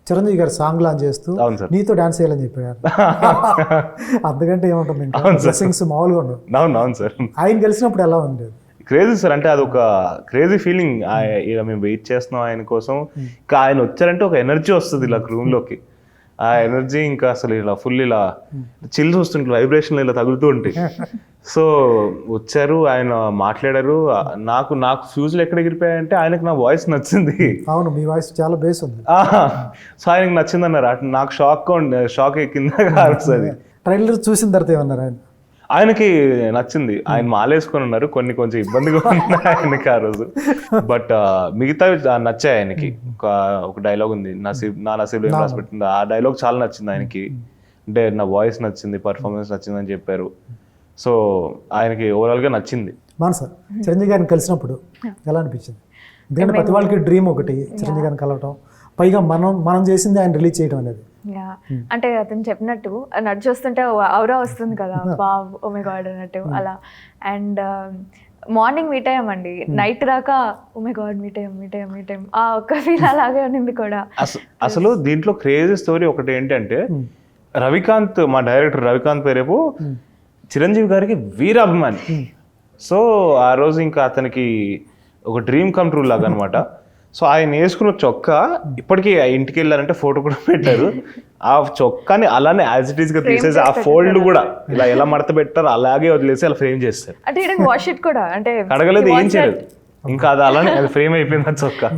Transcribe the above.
చిరంజీవి గారు song launch చేస్తూ అవును సార్. నీతో డాన్స్ చేయాలని చెప్పారు. అంతకంటే ఏముంటుంది ఇంకా బ్లెస్సింగ్స్ మామూలుగా ఉండవు. అవును సార్. ఆయన గెలిచినప్పుడు ఎలా ఉండేది? క్రేజీ సార్, అంటే అదొక క్రేజీ ఫీలింగ్. ఇక మేము వెయిట్ చేస్తున్నాం ఆయన కోసం, ఇంకా ఆయన వచ్చారంటే ఒక ఎనర్జీ వస్తుంది ఇలా రూమ్లోకి. ఆ ఎనర్జీ ఇంకా అసలు ఇలా ఫుల్ ఇలా చిల్స్ వస్తుంటాయి, వైబ్రేషన్లు ఇలా తగులుతూ ఉంటాయి. సో వచ్చారు, ఆయన మాట్లాడారు. నాకు ఫ్యూజులు ఎక్కడ ఎగిరిపోయాయంటే ఆయనకు నా వాయిస్ నచ్చింది. అవును, మీ వాయిస్ చాలా బేస్ ఉంది. సో ఆయనకు నచ్చింది అన్నారు. నాకు షాక్ ఎక్కింది అది. ట్రైలర్ చూసిన తర్వాత ఏమన్నారు ఆయన? ఆయనకి నచ్చింది. ఆయన మాలేసుకొని ఉన్నారు, కొంచెం ఇబ్బందిగా ఉన్నాయి ఆయనకి ఆ రోజు. బట్ మిగతావి నచ్చాయి ఆయనకి. ఒక డైలాగ్ ఉంది, నా నసీబ్ రాసి పెట్టింది. ఆ డైలాగ్ చాలా నచ్చింది ఆయనకి. అంటే నా వాయిస్ నచ్చింది, పర్ఫార్మెన్స్ నచ్చింది అని చెప్పారు. సో ఆయనకి ఓవరాల్గా నచ్చింది. సార్ చిరంజీవి గారిని కలిసినప్పుడు ఎలా అనిపించింది? ఎందుకంటే ప్రతి వాళ్ళకి డ్రీమ్ ఒకటి చిరంజీవి గారిని కలవటం, పైగా మనం చేసింది ఆయన రిలీజ్ చేయడం అనేది. అంటే అతను చెప్పినట్టు నడిచొస్తుంటే ఔరా వస్తుంది కదా, వావ్ ఓ మై గాడ్ అన్నట్టు అలా. అండ్ మార్నింగ్ మీట్ అయ్యామండి, నైట్ దాకా ఓ మై గాడ్ మీట్ అయ్యాం ఆ ఒక్క ఫీల్ అలాగే ఉన్నింది కూడా. అసలు దీంట్లో క్రేజీ స్టోరీ ఒకటి ఏంటంటే, రవికాంత్, మా డైరెక్టర్ రవికాంత్ పేరేపు చిరంజీవి గారికి వీరాభిమాని. సో ఆ రోజు ఇంకా అతనికి ఒక డ్రీమ్ కమ్ ట్రూ లాగా అనమాట. సో ఆయన వేసుకున్న చొక్కా ఇప్పటికీ ఇంటికి వెళ్ళారంటే ఫోటో కూడా పెట్టారు. ఆ చొక్కాని అలానే యాజ్ ఇట్ ఈస్ గా తీసేసి ఆ ఫోల్డ్ కూడా ఇలా ఎలా మడత పెట్టారు అలాగే వదిలేసి అలా ఫ్రేమ్ చేస్తారు. అంటే వాష్ ఇట్ కూడా అంటే కడగలేదు, ఏం చేయలేదు, ఇంకా అది అలానే ఫ్రేమ్ అయిపోయింది ఆ చొక్కా.